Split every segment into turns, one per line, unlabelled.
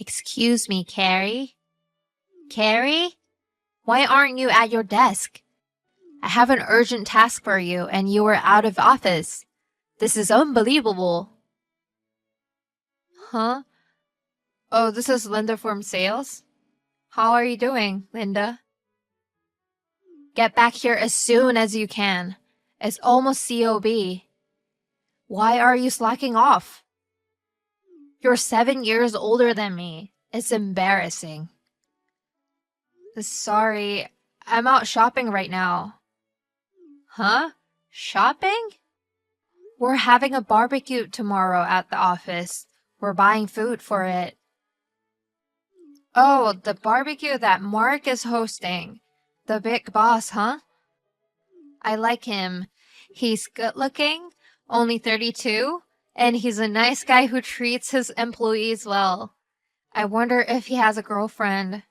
Excuse me, Carrie? Carrie? Why aren't you at your desk? I have an urgent task for you and you are out of office. This is unbelievable. Huh? Oh, this is Linda from sales? How are you doing, Linda? Get back here as soon as you can. It's almost COB. Why are you slacking off? You're 7 years older than me. It's embarrassing. Sorry, I'm out shopping right now. Huh? Shopping? We're having a barbecue tomorrow at the office. We're buying food for it. Oh, the barbecue that Mark is hosting. The big boss, huh? I like him. He's good looking, only 32, and he's a nice guy who treats his employees well. I wonder if he has a girlfriend.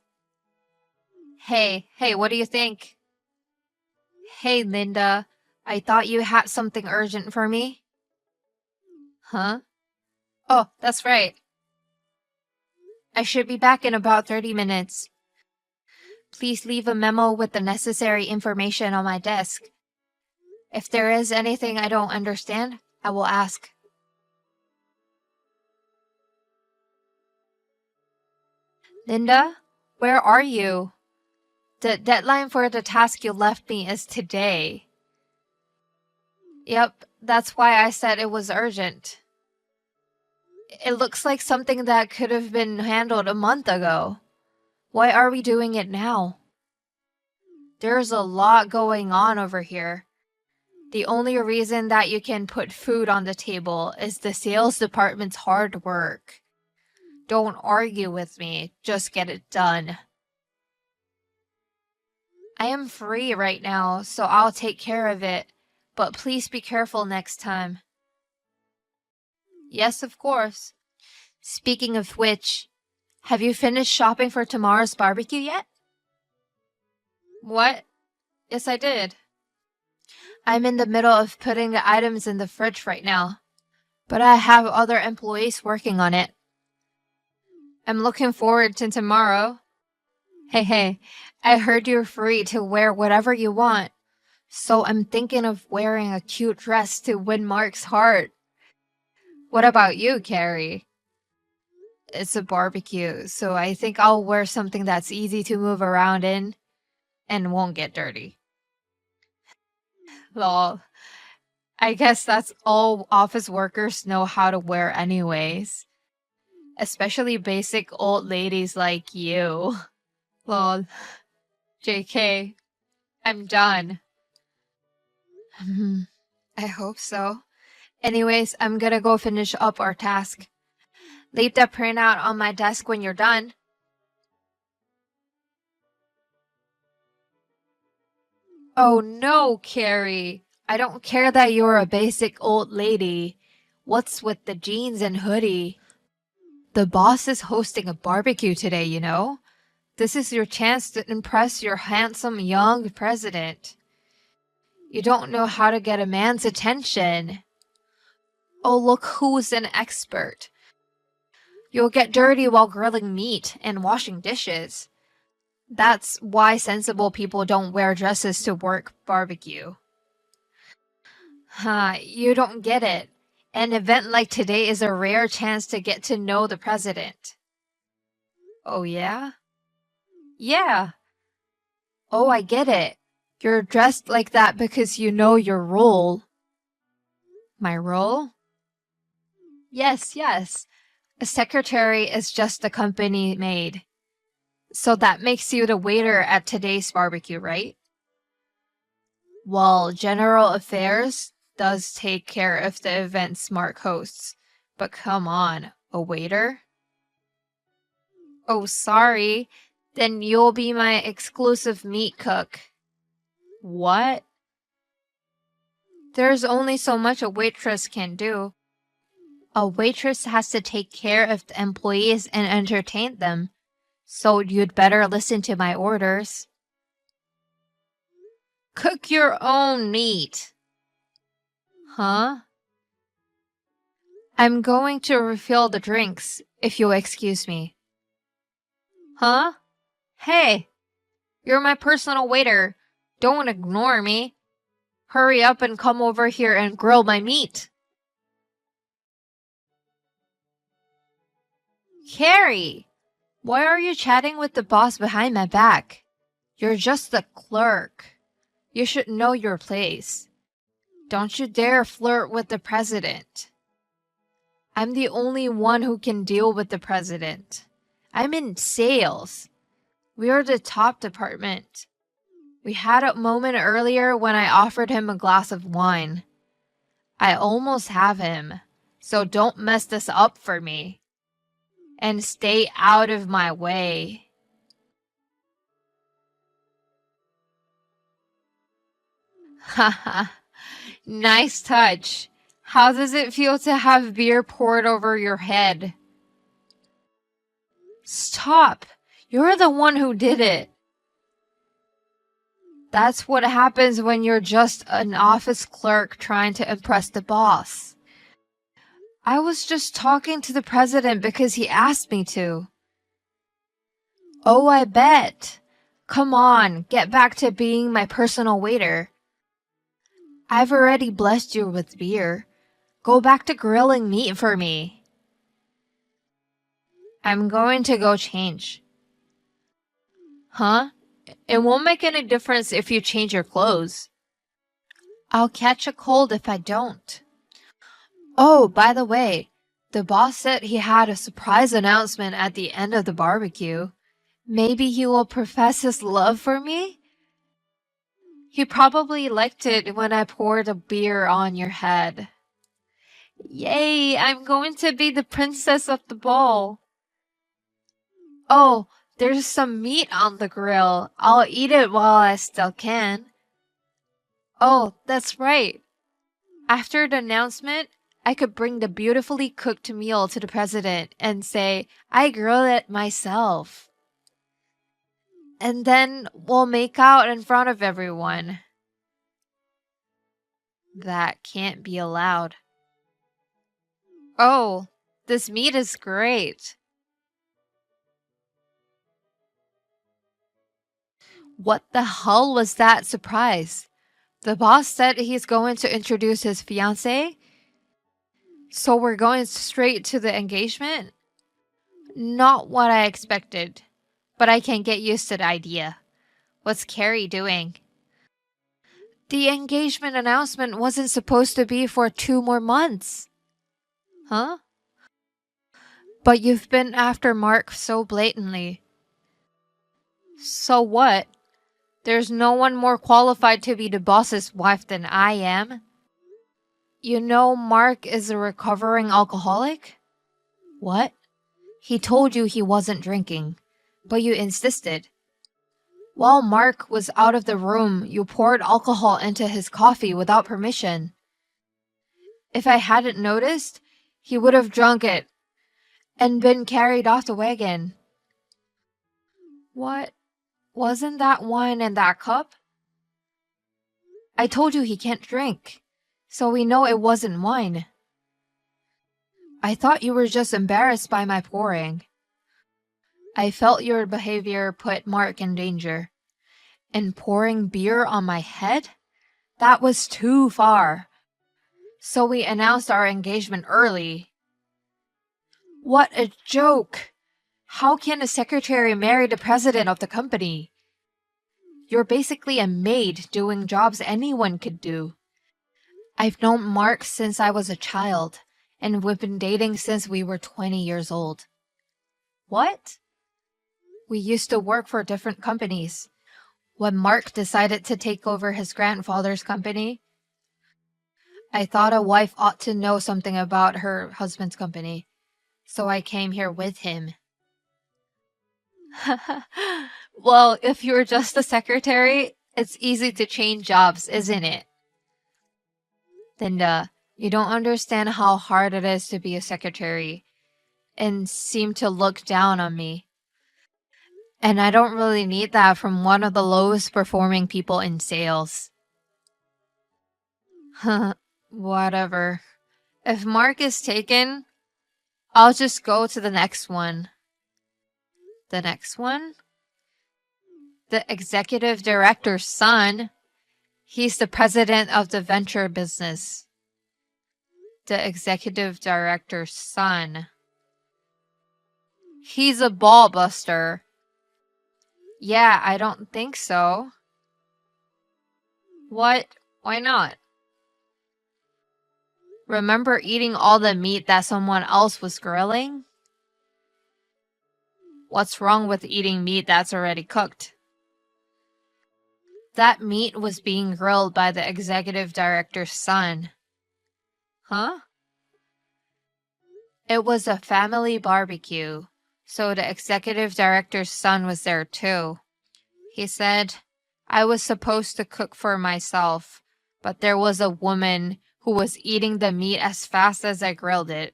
Hey, what do you think? Hey, Linda, I thought you had something urgent for me. Huh? Oh, that's right. I should be back in about 30 minutes. Please leave a memo with the necessary information on my desk. If there is anything I don't understand, I will ask. Linda, where are you? The deadline for the task you left me is today. Yep, that's why I said it was urgent. It looks like something that could have been handled a month ago. Why are we doing it now? There's a lot going on over here. The only reason that you can put food on the table is the sales department's hard work. Don't argue with me, just get it done. I am free right now, so I'll take care of it, but please be careful next time. Yes, of course. Speaking of which, have you finished shopping for tomorrow's barbecue yet? What? Yes, I did. I'm in the middle of putting the items in the fridge right now, but I have other employees working on it. I'm looking forward to tomorrow. Hey, I heard you're free to wear whatever you want, so I'm thinking of wearing a cute dress to win Mark's heart. What about you, Carrie? It's a barbecue, so I think I'll wear something that's easy to move around in and won't get dirty. Lol. I guess that's all office workers know how to wear anyways. Especially basic old ladies like you. Lol. JK. I'm done. I hope so. Anyways, I'm gonna go finish up our task. Leave the printout on my desk when you're done. Oh no, Carrie. I don't care that you're a basic old lady. What's with the jeans and hoodie? The boss is hosting a barbecue today, you know? This is your chance to impress your handsome young president. You don't know how to get a man's attention. Oh, look who's an expert. You'll get dirty while grilling meat and washing dishes. That's why sensible people don't wear dresses to work barbecue. You don't get it. An event like today is a rare chance to get to know the president. Oh yeah? Yeah. Oh, I get it. You're dressed like that because you know your role. My role? Yes. A secretary is just a company maid. So that makes you the waiter at today's barbecue, right? Well, General Affairs does take care of the events Mark hosts. But come on, a waiter? Oh, sorry. Then you'll be my exclusive meat cook. What? There's only so much a waitress can do. A waitress has to take care of the employees and entertain them. So you'd better listen to my orders. Cook your own meat. Huh? I'm going to refill the drinks, if you'll excuse me. Huh? Hey, you're my personal waiter. Don't ignore me. Hurry up and come over here and grill my meat. Carrie, why are you chatting with the boss behind my back? You're just a clerk. You should know your place. Don't you dare flirt with the president. I'm the only one who can deal with the president. I'm in sales. We are the top department. We had a moment earlier when I offered him a glass of wine. I almost have him, so don't mess this up for me. And stay out of my way. Haha, nice touch. How does it feel to have beer poured over your head? Stop! You're the one who did it. That's what happens when you're just an office clerk trying to impress the boss. I was just talking to the president because he asked me to. Oh, I bet. Come on, get back to being my personal waiter. I've already blessed you with beer. Go back to grilling meat for me. I'm going to go change. Huh? It won't make any difference if you change your clothes. I'll catch a cold if I don't. Oh, by the way, the boss said he had a surprise announcement at the end of the barbecue. Maybe he will profess his love for me? He probably liked it when I poured a beer on your head. Yay, I'm going to be the princess of the ball. Oh, there's some meat on the grill. I'll eat it while I still can. Oh, that's right. After the announcement, I could bring the beautifully cooked meal to the president and say, I grilled it myself. And then we'll make out in front of everyone. That can't be allowed. Oh, this meat is great. What the hell was that surprise? The boss said he's going to introduce his fiancée? So we're going straight to the engagement? Not what I expected, but I can get used to the idea. What's Carrie doing? The engagement announcement wasn't supposed to be for 2 more months. Huh? But you've been after Mark so blatantly. So what? There's no one more qualified to be the boss's wife than I am. You know Mark is a recovering alcoholic? What? He told you he wasn't drinking, but you insisted. While Mark was out of the room, you poured alcohol into his coffee without permission. If I hadn't noticed, he would have drunk it and been carried off the wagon. What? Wasn't that wine in that cup? I told you he can't drink, so we know it wasn't wine. I thought you were just embarrassed by my pouring. I felt your behavior put Mark in danger. And pouring beer on my head? That was too far. So we announced our engagement early. What a joke! How can a secretary marry the president of the company? You're basically a maid doing jobs anyone could do. I've known Mark since I was a child, and we've been dating since we were 20 years old. What? We used to work for different companies. When Mark decided to take over his grandfather's company, I thought a wife ought to know something about her husband's company, so I came here with him. Well, if you're just a secretary, it's easy to change jobs, isn't it? Linda, you don't understand how hard it is to be a secretary and seem to look down on me. And I don't really need that from one of the lowest performing people in sales. Whatever. If Mark is taken, I'll just go to the next one. The next one. The executive director's son. He's the president of the venture business. The executive director's son. He's a ball buster. Yeah, I don't think so. What? Why not? Remember eating all the meat that someone else was grilling? What's wrong with eating meat that's already cooked? That meat was being grilled by the executive director's son. Huh? It was a family barbecue, so the executive director's son was there too. He said, I was supposed to cook for myself, but there was a woman who was eating the meat as fast as I grilled it.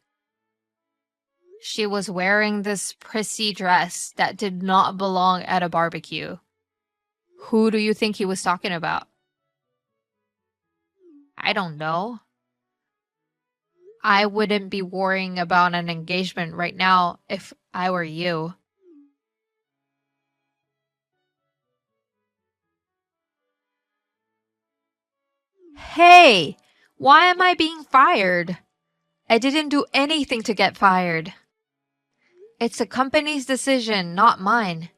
She was wearing this prissy dress that did not belong at a barbecue. Who do you think he was talking about? I don't know. I wouldn't be worrying about an engagement right now if I were you. Hey, why am I being fired? I didn't do anything to get fired. It's the company's decision, not mine.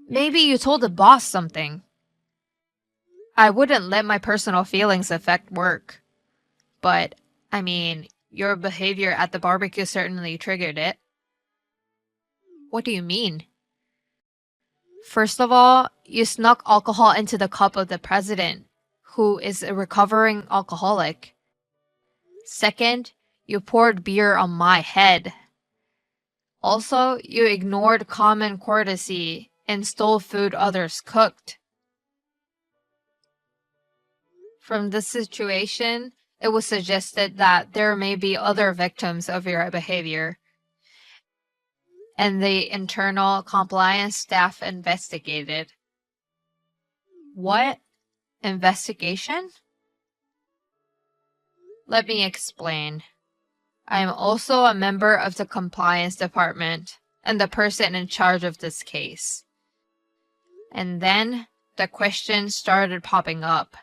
Maybe you told the boss something. I wouldn't let my personal feelings affect work. But, your behavior at the barbecue certainly triggered it. What do you mean? First of all, you snuck alcohol into the cup of the president, who is a recovering alcoholic. Second, you poured beer on my head. Also, you ignored common courtesy and stole food others cooked. From this situation, it was suggested that there may be other victims of your behavior, and the internal compliance staff investigated. What? Investigation? Let me explain. I am also a member of the compliance department and the person in charge of this case. And then the questions started popping up.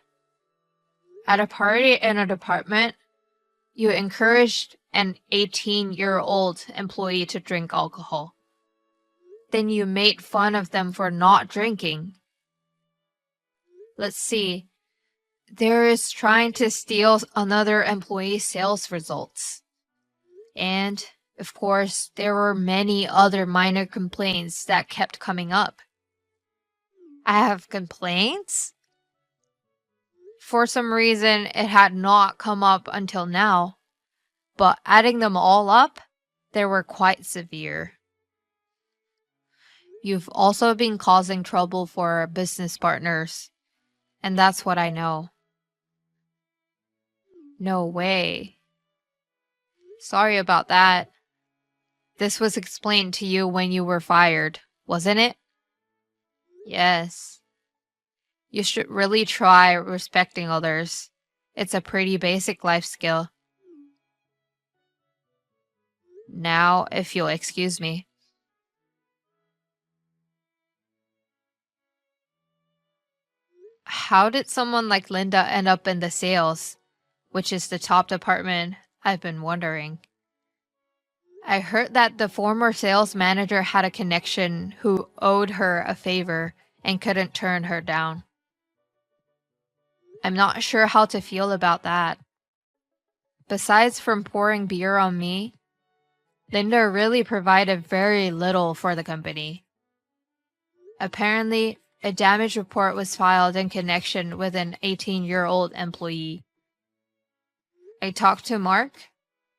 At a party in a department, you encouraged an 18-year-old employee to drink alcohol. Then you made fun of them for not drinking. Let's see. There is trying to steal another employee's sales results. And, of course, there were many other minor complaints that kept coming up. I have complaints? For some reason, it had not come up until now, but adding them all up, they were quite severe. You've also been causing trouble for business partners, and that's what I know. No way. Sorry about that. This was explained to you when you were fired, wasn't it? Yes. You should really try respecting others. It's a pretty basic life skill. Now, if you'll excuse me. How did someone like Linda end up in the sales, which is the top department? I've been wondering. I heard that the former sales manager had a connection who owed her a favor and couldn't turn her down. I'm not sure how to feel about that. Besides from pouring beer on me, Linda really provided very little for the company. Apparently, a damage report was filed in connection with an 18-year-old employee. I talked to Mark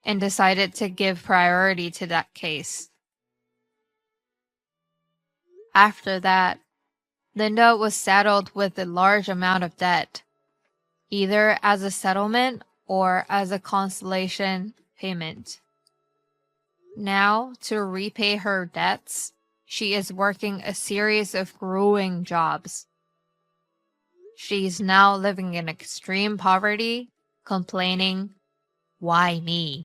and decided to give priority to that case. After that, Linda was saddled with a large amount of debt, either as a settlement or as a consolation payment. Now, to repay her debts, she is working a series of grueling jobs. She is now living in extreme poverty, complaining, "Why me?"